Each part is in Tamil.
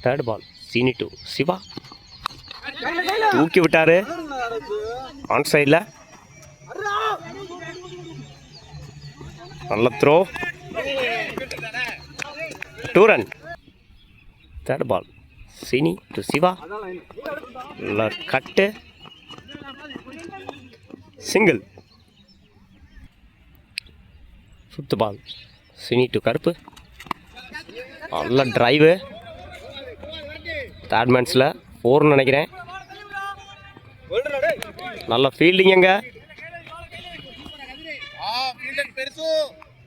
Third ball Seeni to Siva, தூக்கி விட்டாரு ஆன் சைடில். நல்ல throw, 2 run. Third ball Seeni to Siva, நல்ல கட்டு, single. Fifth ball Seeni to Karuppu, நல்ல டிரைவு, தேர்ட் மேன்ஸில் 4 நினைக்கிறேன். நல்ல ஃபீல்டிங்க,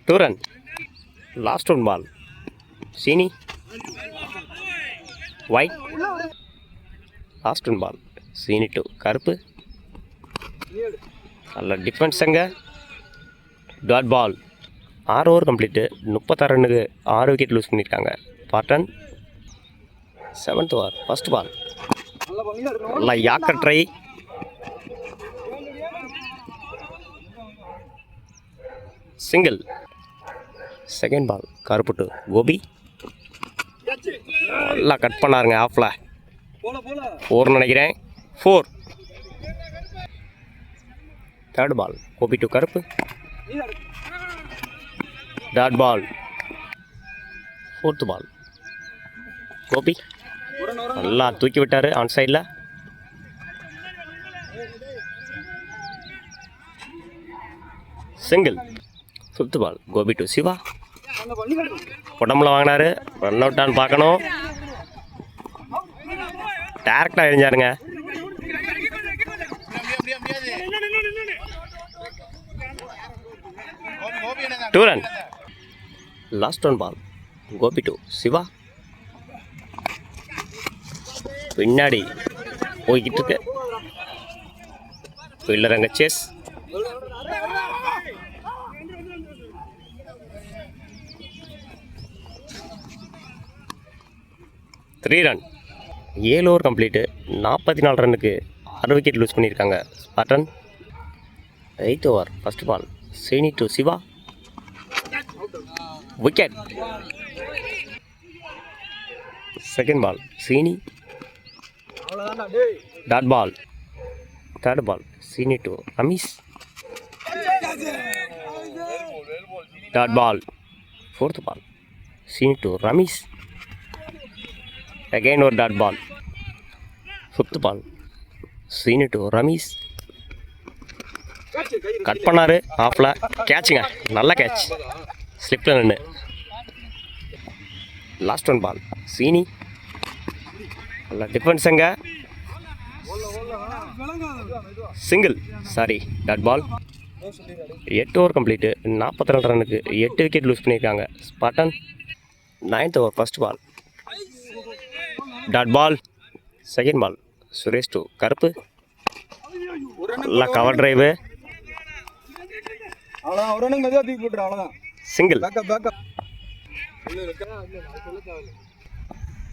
2 ரன். லாஸ்ட் 1 பால் சீனி white, last 1 ball Seeni to Karuppu, நல்ல டிஃபென்ஸுங்க. Dot ball. 6 ஓவர் கம்ப்ளீட்டு, 36 ரன்னுக்கு 6 விக்கெட் லூஸ் பண்ணியிருக்காங்க பாட்டன். 7th ஓவர் ஃபர்ஸ்ட் பால், நல்லா yorker try, single. Second ball Karuppu to Gopi, நல்லா கட் பண்ணாருங்க ஆஃபில், 4 நினைக்கிறேன், 4. Third ball Gopi to Karuppu, dot ball. 4th ball Gopi, நல்லா தூக்கி விட்டார் ஆன் சைடில், single. 5th ball Gopi to Siva, உடம்புல வாங்கினார், ரன் அவுட்டான்னு பார்க்கணும், டேரக்டாக எரிஞ்சாருங்க. 2 run. Last 1 ball Gopi to Siva, பின்னாடி போய்கிட்டு இருக்கு, பில்லரங்க சேஸ், 3 ரன். 7 ஓவர் கம்ப்ளீட்டு, 44 ரன்னுக்கு 6 விக்கெட் லூஸ் பண்ணியிருக்காங்க ஸ்பாட்டன். 8th over first ball Seeni to Siva, wicket. Second ball Seeni, dot ball. Third ball Seeni to Ramees, dot ball. 4th ball Seeni to Ramees, again ஒரு dot ball. 5th ball Seeni to Ramiz, cut பண்ணார் ஆஃபில், கேட்சுங்க, நல்ல கேட்ச், ஸ்லிப்பில் நின்று. லாஸ்ட் 1 பால் சீனி, நல்ல டிஃபென்ஸுங்க, single, sorry dot ball. 8 over complete, 42 ரன்னுக்கு 8 விக்கெட் லூஸ் பண்ணியிருக்காங்க Spartan. 9th over first ball dot ball. Second ball Suresh to Karuppu, நல்லா cover drive, single.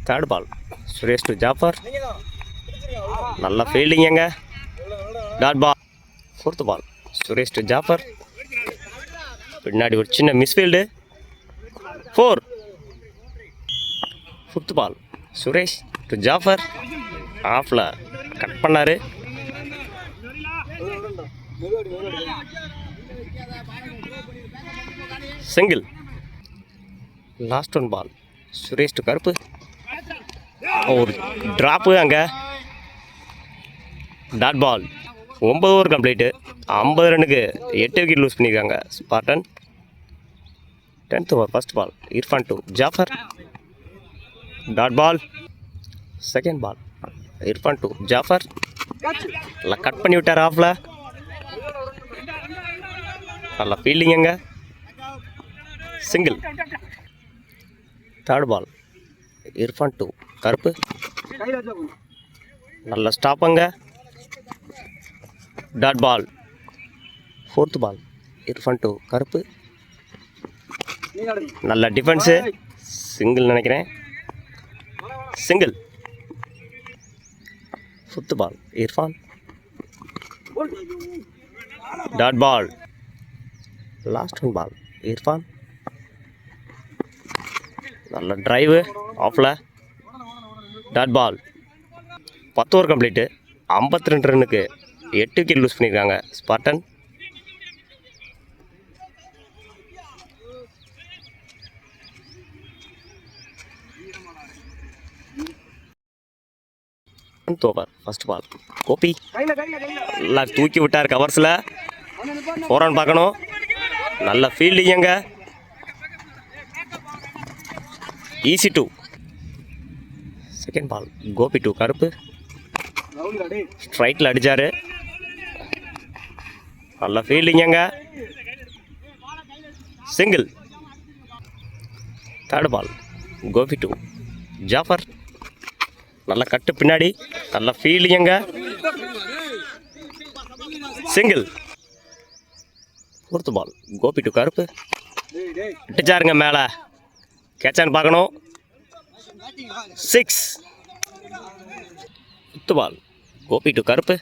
Third ball Suresh to Jaffer, நல்ல ஃபீல்டிங்க, dot ball. 4th ball Suresh to Jaffer, பின்னாடி ஒரு சின்ன misfield, 4. 5th ball Suresh to Jaffer, ஆஃபில் கட் பண்ணார், single. Last 1 ball Suresh to Karuppu, ஒரு ட்ராப்பு அங்கே, டாட் பால். 9 ஓவர் கம்ப்ளீட்டு, 50 ரன்னுக்கு 8 விக்கெட் லூஸ் பண்ணியிருக்காங்க Spartan. 10th over first ball Irfan to Jafar, dot ball. Second ball Irfan to Jafar, நல்லா கட் பண்ணி விட்டார் ஆஃபில், நல்லா fielding, single. Third ball Irfan to Karuppu, நல்ல ஸ்டாப்புங்க, dot ball. 4th ball Irfan to Karuppu, நல்ல டிஃபென்ஸு, சிங்கிள் நினைக்கிறேன், single. 5th ball Irfan, dot ball. Last 1 ball Irfan, நல்ல டிரைவு ஆஃபில், டாட் பால் 10 ஓவர் கம்ப்ளீட்டு 52 ரன்னுக்கு 8 விக்கெட் லூஸ் பண்ணியிருக்காங்க Spartan. Over first ball Gopi நல்லா தூக்கி விட்டார் கவர்ஸில். 4 ரன் பார்க்கணும். நல்ல fielding. Easy 2. Second ball Gopi 2 Karuppu ஸ்ட்ரைட்டில் அடித்தார். நல்ல fielding. Single. Third ball Gopi 2 Jafar நல்ல கட்டு பின்னாடி. நல்ல fielding. Single. Fourth ball Gopi 2 Karuppu அடிச்சாருங்க மேலே. கேட்சான்னு பார்க்கணும். 6. ஃபிஃப்த்து பால் கோபி 2 கருப்பு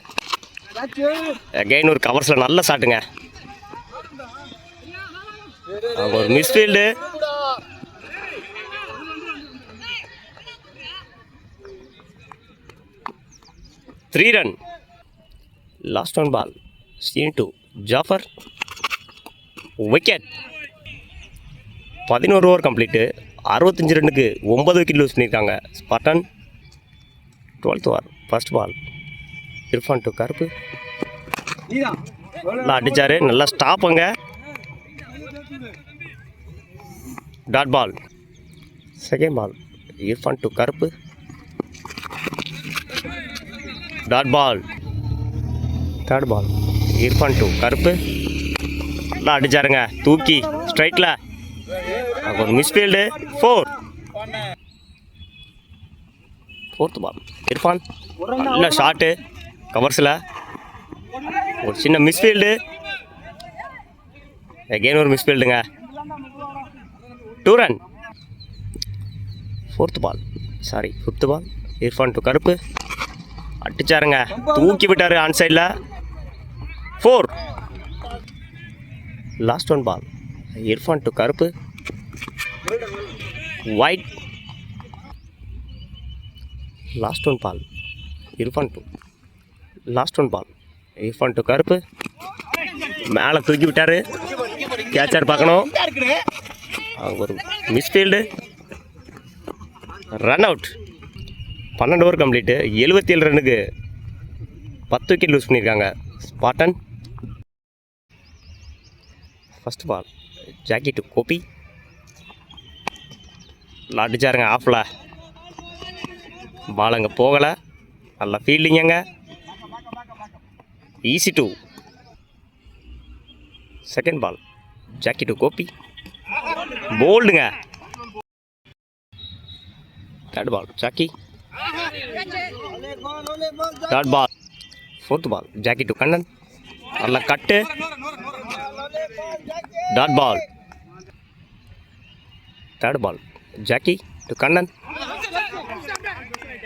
அகைன் ஒரு கவர்ஸில் நல்ல ஷாட்டுங்க. அவங்க ஒரு misfield. Three run. Last one ball சீன் 2 ஜாஃபர் விக்கெட். 11 ஓவர் கம்ப்ளீட்டு 65 ரன்னுக்கு 9 விக்கெட் லூஸ் பண்ணியிருக்காங்க Spartan. 12th over first ball Irfan 2 Karuppu நல்லா அடித்தார். நல்லா ஸ்டாப்புங்க. Dot ball. Second ball Irfan 2 Karuppu dot ball. Third ball Irfan 2 Karuppu நல்லா அடிச்சாருங்க தூக்கி ஸ்ட்ரைட்டில். ஒரு மிஸ்ஃபீல்டு. 4. ஃபோர்த் பால் இர்ஃபான் நல்ல ஷாட்டு கவர்ஸில். ஒரு சின்ன மிஸ்ஃபீல்டு. அகெயின் ஒரு மிஸ்ஃபீல்டுங்க. 2 ரன். ஃபிஃப்த் பால் இர்ஃபான் 2 கருப்பு அடிச்சாருங்க தூக்கி விட்டார் ஆன் சைடில். 4. Last one ball Irfan 2 Karuppu wide. Last one ball Irfan 2 Karuppu மேலே தூக்கி விட்டார். கேட்சர் பார்க்கணும். ஒரு misfield. Run out. 12 over complete 77 ரன்னுக்கு 10 விக்கெட் லூஸ் பண்ணியிருக்காங்க Spartan. First ball Jackie 2 Gopi அடிச்சாருங்க ஆஃபில். பால் அங்கே போகலை. நல்ல fielding. Easy 2. Second ball Jackie 2 Gopi போல்டுங்க. Third ball Jackie dot ball. Fourth ball Jackie 2 Kannan நல்ல cut dot ball. Third ball Jackie 2 Kannan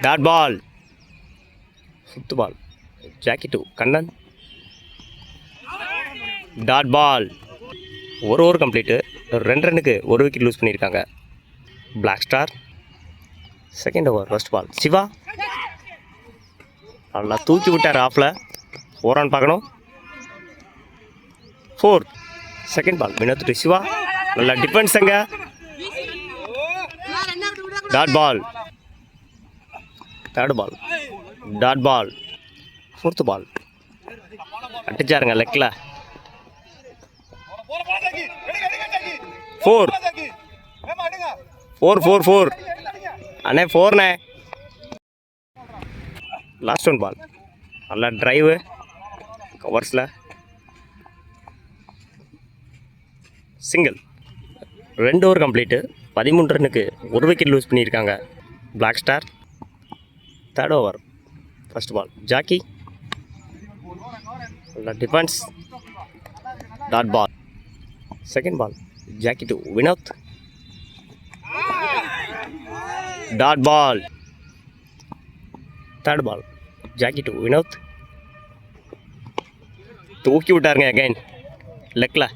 dot பால். Fifth ball Jackie 2 Kannan dot ball. 1 over complete 2 ரன்னுக்கு 1 விக்கெட் லூஸ் பண்ணியிருக்காங்க black star. Second over first ball Siva நல்லா தூக்கி விட்டார் ஆஃபில். 4 ரன் பார்க்கணும். 4. செகண்ட் பால் வினோத் 2 சிவா நல்லா டிஃபென்ஸுங்க. Dot ball. Third ball dot ball. Fourth ball அடிச்சாருங்க லெக்கில். 4. 4 அண்ணே 4ண்ணே. லாஸ்ட் ஒன் பால் நல்லா ட்ரைவு கவர்ஸில். சிங்கிள். 2 ஓவர் கம்ப்ளீட்டு 13 ரன்னுக்கு 1 விக்கெட் லூஸ் பண்ணியிருக்காங்க black star. Third over first ball Jackie நல்லா defence dot ball. Second ball Jackie 2 Vinod dot ball. Third ball Jackie 2 Vinod தூக்கி விட்டாருங்க அகைன் லெக்கில்.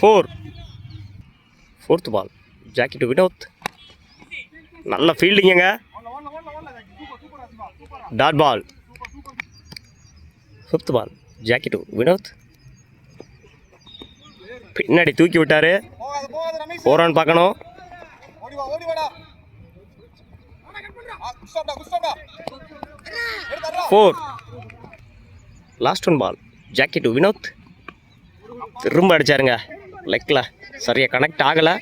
4. Fourth ball Jackie to Vinod. நல்ல ஃபீல்டிங்க. Dot ball. 5th ball Jackie to Vinoth. பின்னாடி தூக்கி விட்டாரு. 4 ரன் பார்க்கணும். 4. Last one ball Jackie to Vinoth. திரும்ப அடிச்சாருங்க. லெக்கில் சரியாக கனெக்ட் ஆகலை.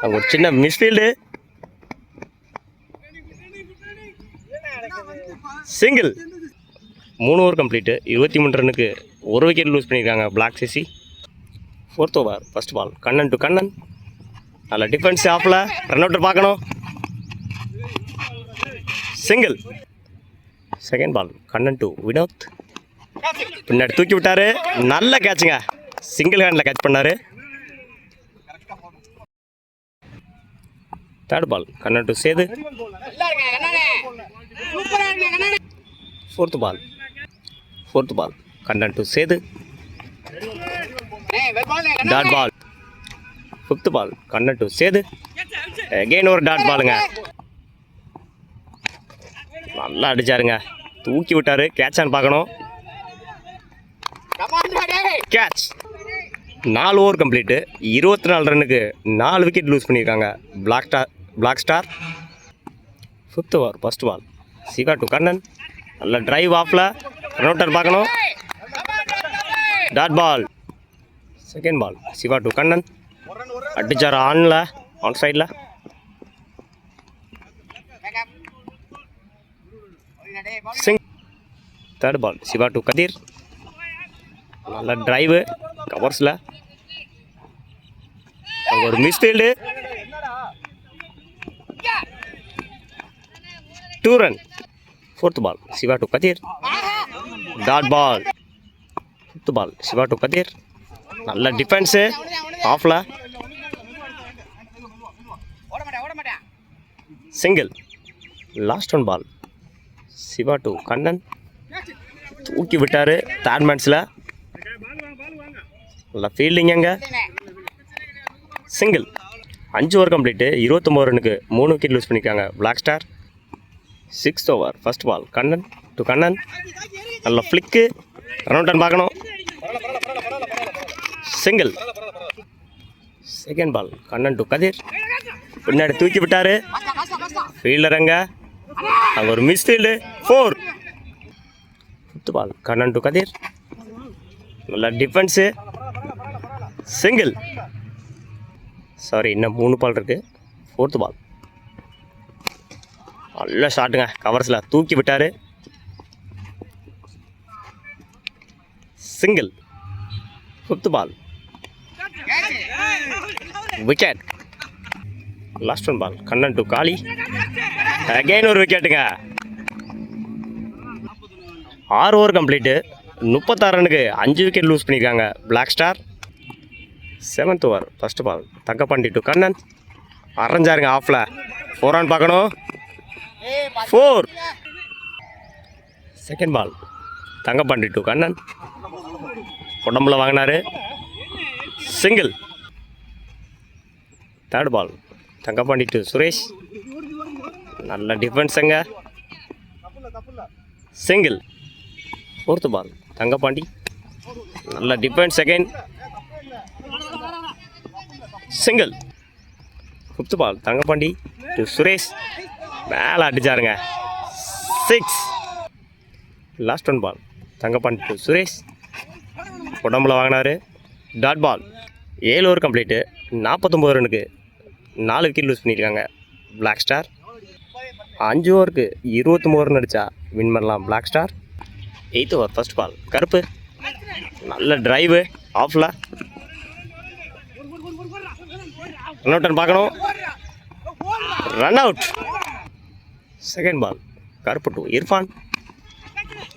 அங்கே ஒரு சின்ன மிஸ்ஃபீல்டு. சிங்கிள். 3 over complete. 23 ரன்னுக்கு 1 விக்கெட் லூஸ் பண்ணியிருக்காங்க black CC. 4th over first ball Kannan to Kannan. நல்ல டிஃபென்ஸ் ஆஃபில் ரன் அவுட்டர் பார்க்கணும். Single. Second ball Kannan to Vinoth. பின்னாடி தூக்கி விட்டாரு. நல்ல கேட்சுங்க. சிங்கிள் ஹேண்டில் கேட்ச் பண்ணார். Third ball Kannan to Sethu. 4th ball Kannan to Sethu. Dot ball. 5th ball Kannan to Sethu. Again ஒரு டாட் பாலுங்க. நல்லா அடிச்சாருங்க. தூக்கி விட்டாரு. கேட்சான்னு பார்க்கணும். கேட்ச். 4 over complete. 24 ரன்னுக்கு 4 விக்கெட் லூஸ் பண்ணியிருக்காங்க black star. 5th over first ball Siva to Kannan. நல்ல டிரைவ் ஆஃபில் ரன் அவுட்டர் பார்க்கணும். Dot ball. Second ball Siva to Kannan. அடிச்சார் ஆன் சைடில். Third ball Siva to Kathir. நல்ல டிரைவு கவர்ஸில். அங்கே ஒரு misfield. 2 run. 4th ball Siva to Kathir. Dot ball. 5th ball Siva to Kathir. நல்ல டிஃபென்ஸு ஆஃபில். Single. Last one ball Siva to Kannan. தூக்கி விட்டார் தேர்ட் மேட்ச்சில். நல்லா ஃபீல்டிங்க. சிங்கிள். 5 over complete. 29 ரன்னுக்கு 3 விக்கெட் லூஸ் பண்ணியிருக்காங்க black star. 6th over first ball Kannan to Kannan. நல்ல ஃப்ளிக்கு ரன் அவுட் பார்க்கணும். Single. Second ball Kannan to Kathir. பின்னாடி தூக்கி விட்டார் ஃபீல்டருங்க. அங்கே ஒரு misfield. 4. 5th ball Kannan to Kathir. நல்ல டிஃபென்ஸு. சிங்கிள். சாரி, இன்னும் 3 பால் இருக்குது. 4th பால் நல்ல ஷாட்டுங்க. கவர்ஸில் தூக்கி விட்டார். Single. 5th ball wicket. Last one ball Kannan to Kali. Again ஒரு விக்கெட்டுங்க. 6 ஓவர் கம்ப்ளீட்டு. 36 ரன்னுக்கு 5 விக்கெட் லூஸ் பண்ணியிருக்காங்க black star. 7th over first ball Thangapandi to Kannan. அரைஞ்சாருங்க ஆஃபில். 4 ரன் பார்க்கணும். 4. Second ball Thangapandi to Kannan. உடம்புல வாங்கினார். Single. Third ball Thangapandi to Suresh. நல்ல டிஃபென்ஸுங்க. சிங்கிள். 4th ball Thangapandi. நல்ல defence again. Single. 5th ball Thangapandi to Suresh. மேலே அடிச்சாருங்க. 6. Last one ball Thangapandi to Suresh. உடம்புல வாங்கினார். Dot ball. 7 over complete. 49 ரன்னுக்கு 4 விக்கெட் லூஸ் பண்ணியிருக்காங்க பிளாக் ஸ்டார். 5 ஓவருக்கு 23 ரன் அடித்தா வின் பண்ணலாம் black star. 8th over first ball Karuppu. நல்ல டிரைவு ஆஃபில். ரன் அவுட் பார்க்கணும். Run out. Second ball Karuppu to Irfan.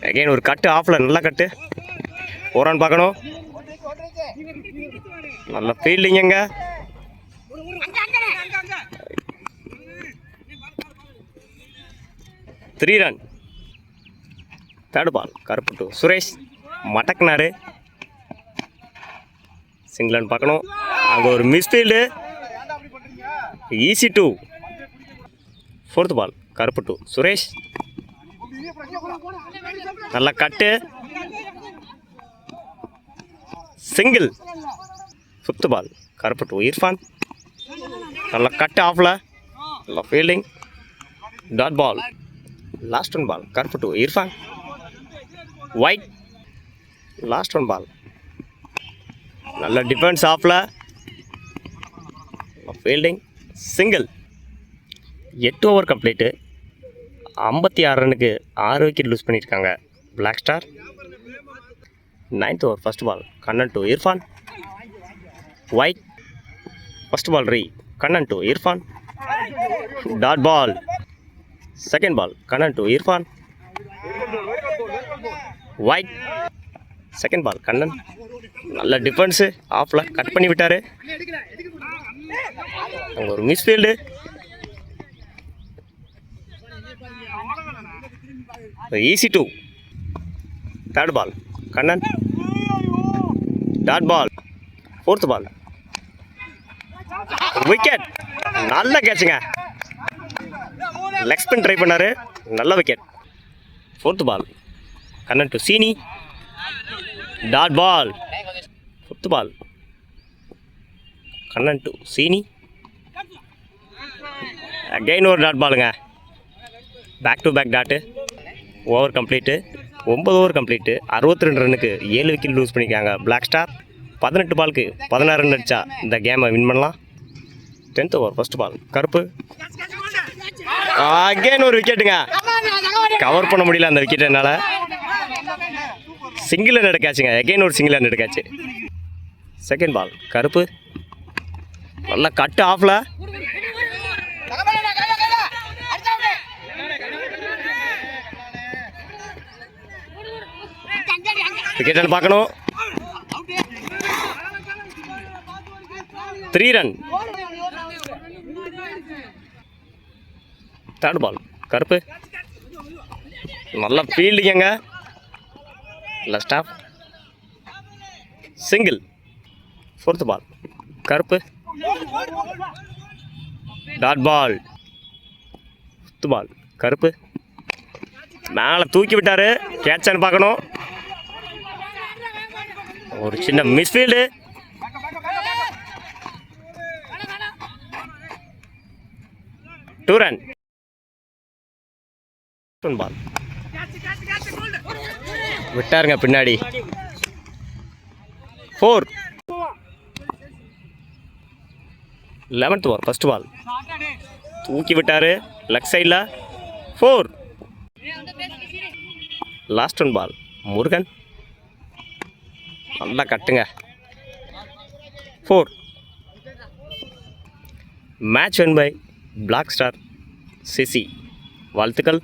Again ஒரு கட்டு ஆஃபில். நல்ல கட்டு. 4 ரன் பார்க்கணும். நல்ல ஃபீல்டிங்க. 3 run. Third ball Karuppu to Suresh. மடக்குனாரு. Single run பார்க்கணும். அங்கே ஒரு misfield. Easy 2. 4th ball Karuppu 2 Suresh. நல்ல கட்டு. சிங்கிள். 5th பால் கருப்பு 2 இர்ஃபான். நல்ல கட்டு ஆஃபில். நல்ல fielding. Dot ball. Last 1 ball Karuppu 2 Irfan. White. Last 1 பால். நல்ல டிஃபென்ஸ் ஆஃபில். ஃபீல்டிங். சிங்கிள். 8 over complete. 56 ரன்னுக்கு 6 விக்கெட் லூஸ் பண்ணியிருக்காங்க black star. 9th over first ball Kannan 2 Irfan. Wide. First ball Kannan 2 Irfan. Dot ball. Second ball Kannan 2 Irfan. Wide. Second ball Kannan. நல்ல டிஃபென்ஸு ஆஃபில் கட் பண்ணி விட்டார். அங்கே ஒரு misfield. Easy 2. 3rd ball Kannan. Dot ball. 4th ball wicket. நல்ல கேட்சுங்க. லெக் ஸ்பின் ட்ரை பண்ணார். நல்ல விக்கெட். 4th பால் கண்ணன் 2 சீனி. Dot ball. 5th ball Kannan 2 சீனி. அகைன் ஒரு டாட் பாலுங்க. Back to back dot. Over complete. 9 over complete. 62 ரன்னுக்கு 7 விக்கெட் லூஸ் பண்ணியிருக்காங்க பிளாக் ஸ்டார். 18 பாலுக்கு 16 ரன் அடித்தா இந்த கேமை வின் பண்ணலாம். 10th ஓவர் ஃபர்ஸ்ட் பால் கருப்பு. அகைன் ஒரு விக்கெட்டுங்க. கவர் பண்ண முடியல அந்த விக்கெட் என்னால். சிங்கிள் ரன் எடுக்காச்சுங்க. அகைன் ஒரு சிங்கிள் ரன் எடுக்காச்சு. Second ball Karuppu. நல்லா கட்டு ஆஃபில். விக்கெட் பார்க்கணும். 3 ரன். 3rd ball Karuppu. நல்ல ஃபீல்டிங்க. லஸ்ட் off. Single. 4th ball Karuppu. Dot ball. 5th பால் கருப்பு. மேலே தூக்கி விட்டார். கேட்சான்னு பார்க்கணும். ஒரு சின்ன மிஸ்ஃபீல்டு. Two run. பால் விட்டாருங்க பின்னாடி. 4. 11th ஓவர் ஃபர்ஸ்ட் பால் தூக்கி விட்டார் லெக் சைடில். 4. Last 1 ball Murugan. நல்லா கட்டுங்க. 4. Match win by black star CC. வாழ்த்துக்கள்.